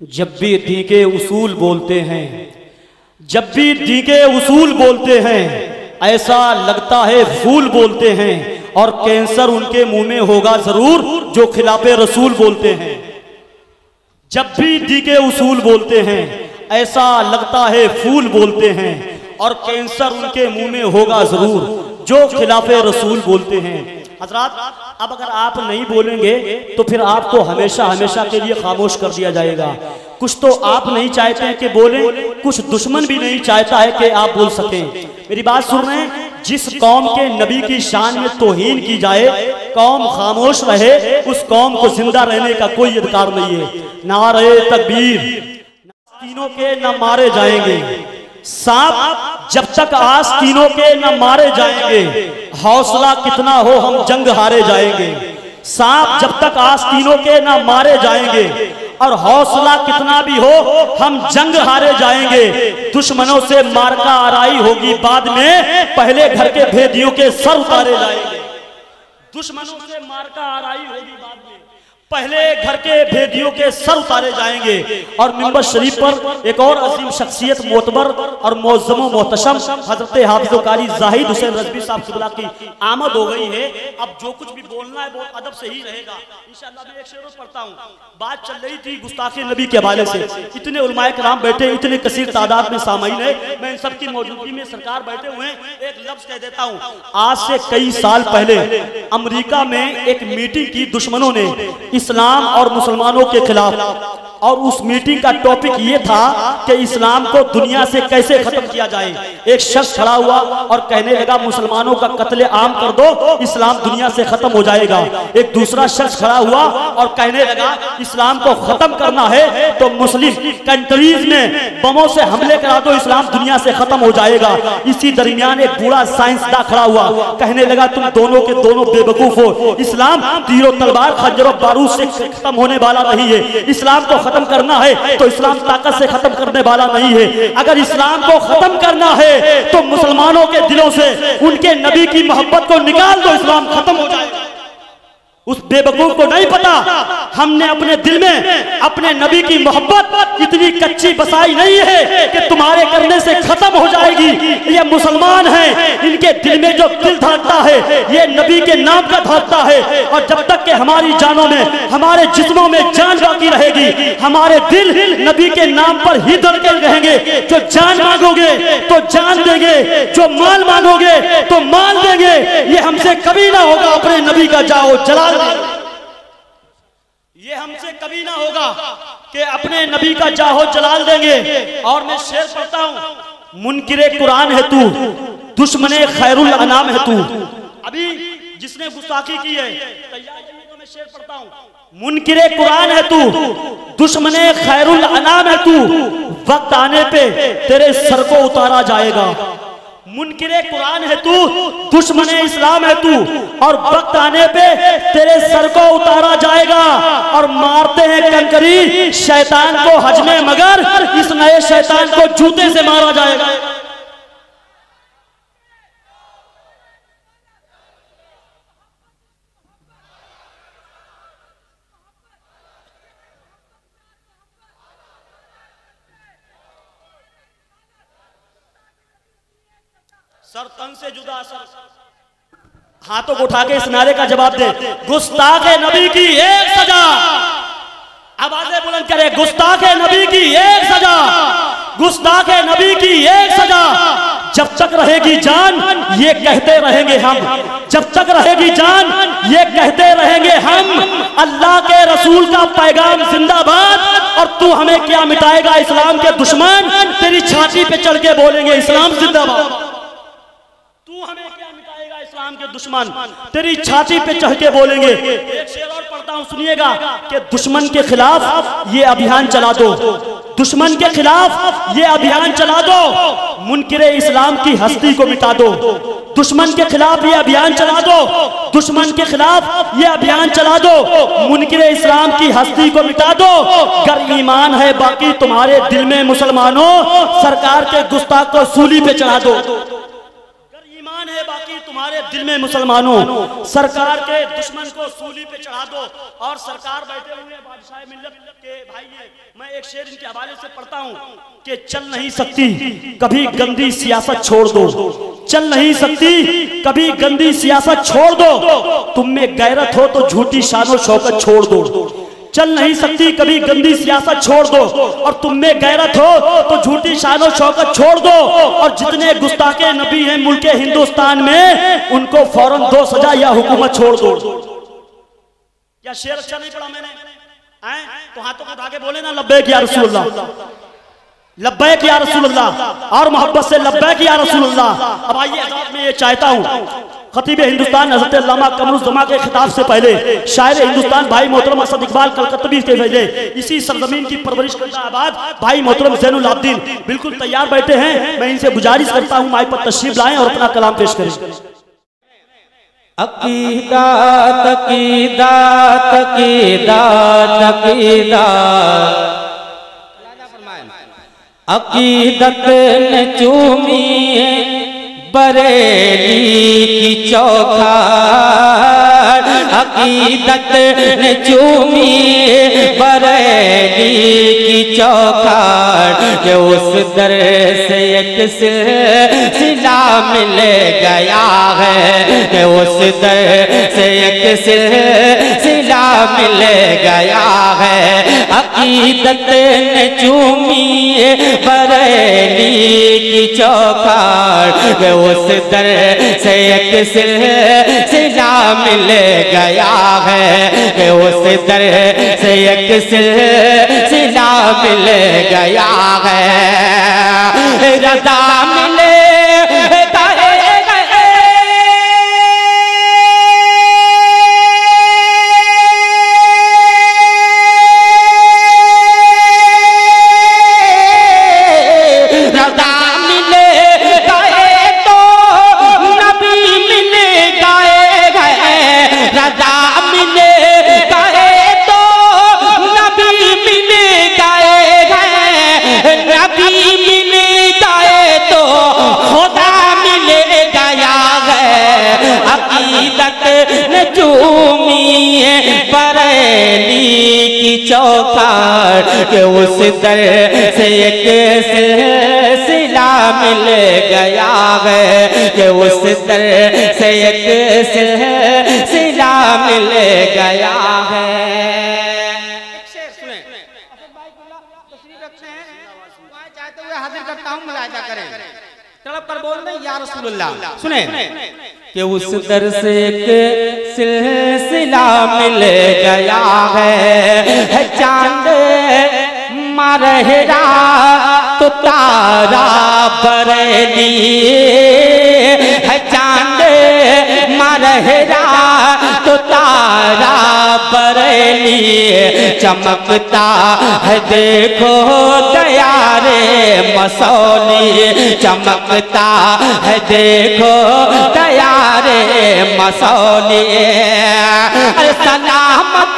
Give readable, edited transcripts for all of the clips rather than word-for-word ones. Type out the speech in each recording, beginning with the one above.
जब भी दी के उसूल बोलते हैं, जब भी दी के उसूल बोलते हैं, ऐसा लगता है फूल बोलते हैं, और कैंसर उनके मुंह में होगा जरूर जो खिलाफे रसूल बोलते हैं। जब भी दी के उसूल बोलते हैं, ऐसा लगता है फूल बोलते हैं, और कैंसर उनके मुंह में होगा जरूर जो खिलाफे रसूल बोलते हैं। हजरात, अब अगर आप नहीं बोलेंगे तो फिर आपको हमेशा हमेशा के लिए खामोश कर दिया जाएगा। कुछ तो आप नहीं चाहते हैं कि बोलें, कुछ दुश्मन भी नहीं चाहता है कि आप बोल सकें। मेरी बात सुन रहे हैं? जिस कौम के नबी की शान में तौहीन की जाए, कौम खामोश रहे, उस कौम को जिंदा रहने का कोई अधिकार नहीं है। नारे तकबीर, तीनों के न मारे जाएंगे। सांप जब तक आस्तीनों के न मारे जाएंगे, हौसला कितना हो हम जंग हारे जाएंगे। सांप जब तक आस्तीनों के न मारे जाएंगे, और हौसला कितना भी हो हम जंग हारे जाएंगे। दुश्मनों से मारका आराई होगी बाद में, पहले घर के भेदियों के सर उतारे जाएंगे। दुश्मनों से मारका आराई होगी बाद में, पहले घर के भेदियों के सर उतारे जाएंगे। और मिंबर शरीफ पर एक और अजीम शख्सियत मोतबर और मोअज़्ज़म व मोहतशम हजरत हाफिज़ कारी जाहिद हुसैन रज़वी साहब क़िबला की आमद हो गई है। अब जो कुछ भी बोलना है बहुत अदब से ही रहेगा इंशाअल्लाह। मैं एक शेर पढ़ता हूँ। बात चल रही थी गुस्ताखी नबी के हवाले से। इतने उलमाए किराम बैठे, इतने कसीर तादाद में सामाईन है, मैं इन सब की मौजूदगी में सरकार बैठे हुए हैं, एक लफ्ज़ कह देता हूँ। आज से कई साल पहले अमेरिका में एक मीटिंग की दुश्मनों ने इस्लाम और मुसलमानों के खिलाफ, और उस मीटिंग का टॉपिक ये था कि इस्लाम को दुनिया से कैसे खत्म किया जाए। एक शख्स खड़ा हुआ और कहने लगा मुसलमानों का कत्ले आम कर दो, इस्लाम दुनिया से खत्म हो जाएगा। एक दूसरा शख्स खड़ा हुआ और कहने लगा इस्लाम को खत्म करना है तो मुस्लिम कंट्रीज में बमों से हमले करा दो, इस्लाम दुनिया से खत्म हो जाएगा। इसी दरमियान एक बूढ़ा साइंसदान खड़ा हुआ, कहने लगा तुम दोनों के दोनों बेवकूफ हो, इस्लाम तीरों तलवार खंजर और बारूद से खत्म होने वाला नहीं है। इस्लाम को खत्म करना है तो इस्लाम ताकत से खत्म करने वाला नहीं है। अगर इस्लाम को खत्म करना है तो मुसलमानों के दिलों से उनके नबी की मोहब्बत को निकाल दो, इस्लाम खत्म हो जाएगा। उस बेवकूफ को नहीं पता हमने अपने दिल में अपने नबी की मोहब्बत इतनी कच्ची बसाई नहीं है कि तुम्हारे करने से खत्म हो जाएगी। ये मुसलमान हैं, इनके दिल में जो दिल धड़कता है ये नबी के नाम का धड़कता है। और जब तक कि हमारी जानों में, हमारे जिस्मों में जान बाकी रहेगी, हमारे दिल नबी के नाम पर ही धड़के रहेंगे। जो जान मांगोगे तो जान देंगे, जो माल मांगोगे तो माल देंगे। ये हमसे कभी ना होगा अपने नबी का जाओ जलाल, ये हमसे कभी ना होगा कि अपने नबी का जाहो जलाल देंगे। और मैं शेर पढ़ता हूं, मुनकिरे कुरान है तू, दुश्मने खैरुल अनाम है तू। अभी जिसने गुस्ताखी की है, तो मैं शेर पढ़ता हूं, मुनकिरे कुरान है तू, दुश्मने खैरुल अनाम है तू, वक्त आने पे तेरे सर को उतारा जाएगा। मुनकिरे कुरान है तू, दुश्मने इस्लाम है तू, और वक्त आने पे तेरे सर को उतारा जाएगा। और मारते हैं कंकरी शैतान को हज में, मगर इस नए शैतान को जूते से मारा जाएगा। सर तन से जुदा, सर हाथों को उठा के इस नारे का जवाब दे, गुस्ताखे नबी की एक सजा। आवाजें बुलंद करे, गुस्ताखे नबी की एक सजा, गुस्ताखे नबी की एक सजा। जब तक रहेगी जान ये कहते रहेंगे हम, जब तक रहेगी जान ये कहते रहेंगे हम, अल्लाह के रसूल का पैगाम जिंदाबाद। और तू हमें क्या मिटाएगा इस्लाम के दुश्मन, तेरी छाती पे चढ़ के बोलेंगे इस्लाम जिंदाबाद। तू हमें क्या मिटाएगा इस्लाम के दुश्मन, तेरी छाती पे चढ़ के बोलेंगे। एक शेर और पढ़ता हूं, सुनिएगा कि दुश्मन के खिलाफ ये अभियान चला दो, दुश्मन के खिलाफ ये अभियान चला दो, मुनकिरे इस्लाम की हस्ती को मिटा दो। दुश्मन के खिलाफ ये अभियान चला दो, दुश्मन के खिलाफ ये अभियान चला दो, मुनकिरे इस्लाम की हस्ती को मिटा दो। अगर ईमान है बाकी तुम्हारे दिल में मुसलमानों, सरकार के गुस्ताख को सूली पे चढ़ा दो। है बाकी तुम्हारे दिल में मुसलमानों, सरकार के दुश्मन को सूली पे चढ़ा दो। और सरकार बैठे हुए बादशाह मिल्लत के भाई, मैं एक शेर इनके हवाले से पढ़ता हूं कि चल नहीं सकती कभी गंदी सियासत छोड़ दो, चल नहीं सकती कभी गंदी सियासत छोड़ दो, तुम में गैरत हो तो झूठी शानो शौकत छोड़ दो। चल नहीं सकती कभी गंदी सियासत छोड़ दो, और तुम में गैरत हो तो झूठी शानो शौकत छोड़ दो, और जितने गुस्ताखे नबी हैं मुल्के हिंदुस्तान में उनको फौरन दो सजा या हुकूमत छोड़ दो। क्या शेर अच्छा नहीं पढ़ा मैंने? तो हाथों को उठा के बोले ना लब्बैक या रसूलुल्लाह, लब्बैक या रसूलुल्लाह, और मोहब्बत से लब्बैक या रसूलुल्लाह। अब आइए आजाद में ये चाहता हूँ खतीब हिंदुस्तान हज़रत अल्लामा कमरुज़्ज़मा के खिताब से पहले शायर हिंदुस्तान भाई मोहतरम असद इकबाल कलकत्तवी के भेजे इसी सरजमीन की परवरिश करता आबाद भाई मोहतरम ज़ैनुल आबिदीन बिल्कुल तैयार बैठे हैं। मैं इनसे गुजारिश करता हूँ माइक पर तशरीफ लाएं और अपना कलाम पेश करें। अकीदा तकीदा तकीदा तकीदा अकीदत न चूमी बरेली की चौखाट, अकीदत न चूमी बरेली की चौखाट, कि उस दर से एक सिलसिला मिल गया है, कि उस दर से एक सिलसिला मिल गया है। अकीदत न चूमी बरेली की चौखाट, कि उस दर से एक सिलसिला मिल गया है, कि उस दर से एक सिलसिला मिल गया है। रज़ा मिले चौखाट, के उस दर से एक सिलसिला मिल गया है, कि उस दर से एक सिलसिला मिल गया है। चाहते हुए हाजिर करता हूँ, मुलाहिजा करें, तड़प कर बोल रहे या रसूलुल्लाह। सुने कि उस दर से एक सिलसिला मिल गया है। चांद मरहरा तो तारा बरेली है, चांद मरहरा तो तारा बरेली, चमकता है देखो दया रे मसौली, चमकता है देखो दया रे मसौली। अरे सलामत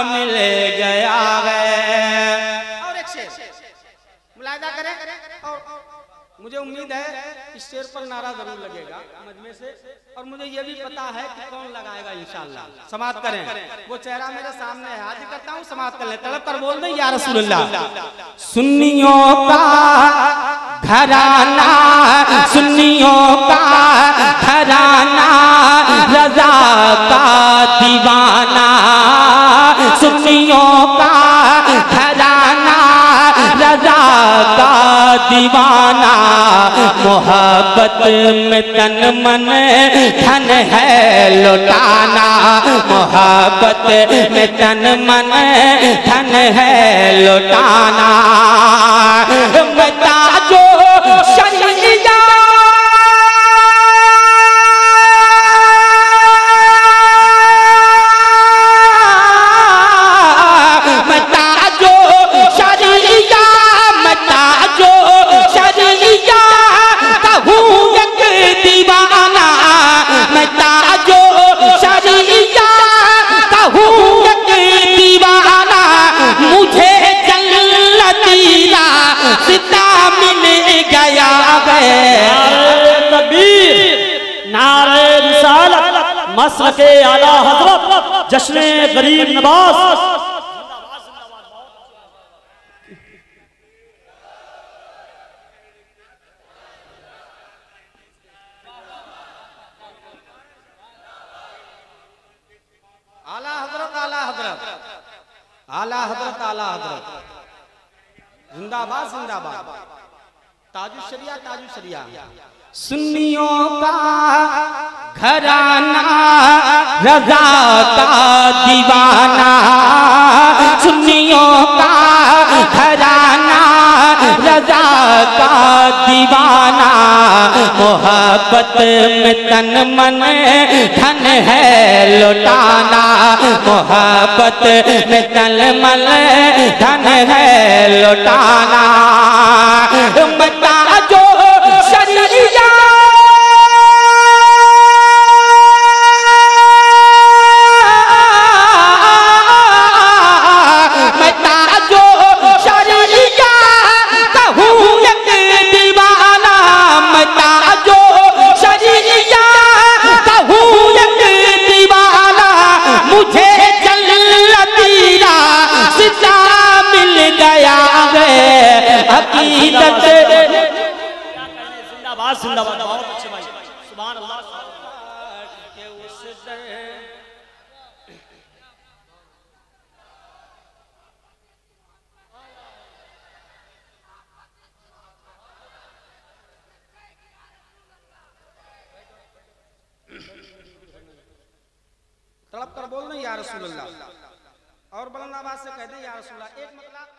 मिल गया है। और एक शेर मुलाहिजा करें, और मुझे उम्मीद है इस शेर पर नारा जरूर लगेगा मजमे से, और मुझे ये भी पता है कि कौन लगाएगा इंशाअल्लाह। समाप्त करें, वो चेहरा मेरे सामने है, हाजिर करता हूँ, समाप्त कर ले, तड़प कर बोल दे या रसूलुल्लाह। सुन्नियों का घराना, सुन्नियों का घराना, रज़ा का दीवाना, सुन्नियों का घराना, रज़ा का दीवाना, मोहब्बत में तन मन धन है लुटाना, मोहब्बत में तन मन धन है लुटाना। बता जो शरीया मस्र के आला हजरत जश्न गरीब नवाज। आला हजरत, आला हजरत, आला हजरत, आला हजरत, जिंदाबाद जिंदाबाद। ताजुशरिया ताजुशरिया। सुन्नियों का घराना रज़ा का दीवाना, सुन्नियों का घराना रज़ा का दीवाना। मोहब्बत में तन मन धन है लुटाना, मोहब्बत में तन मन धन है लुटाना। बता जो शरीया जिंदाबाद जिंदाबाद। बहुत अच्छे भाई, सुभान अल्लाह। तड़प कर बोल ना या रसूल अल्लाह, और बुलंद आवाज से कह दे या रसूल अल्लाह। एक मतलब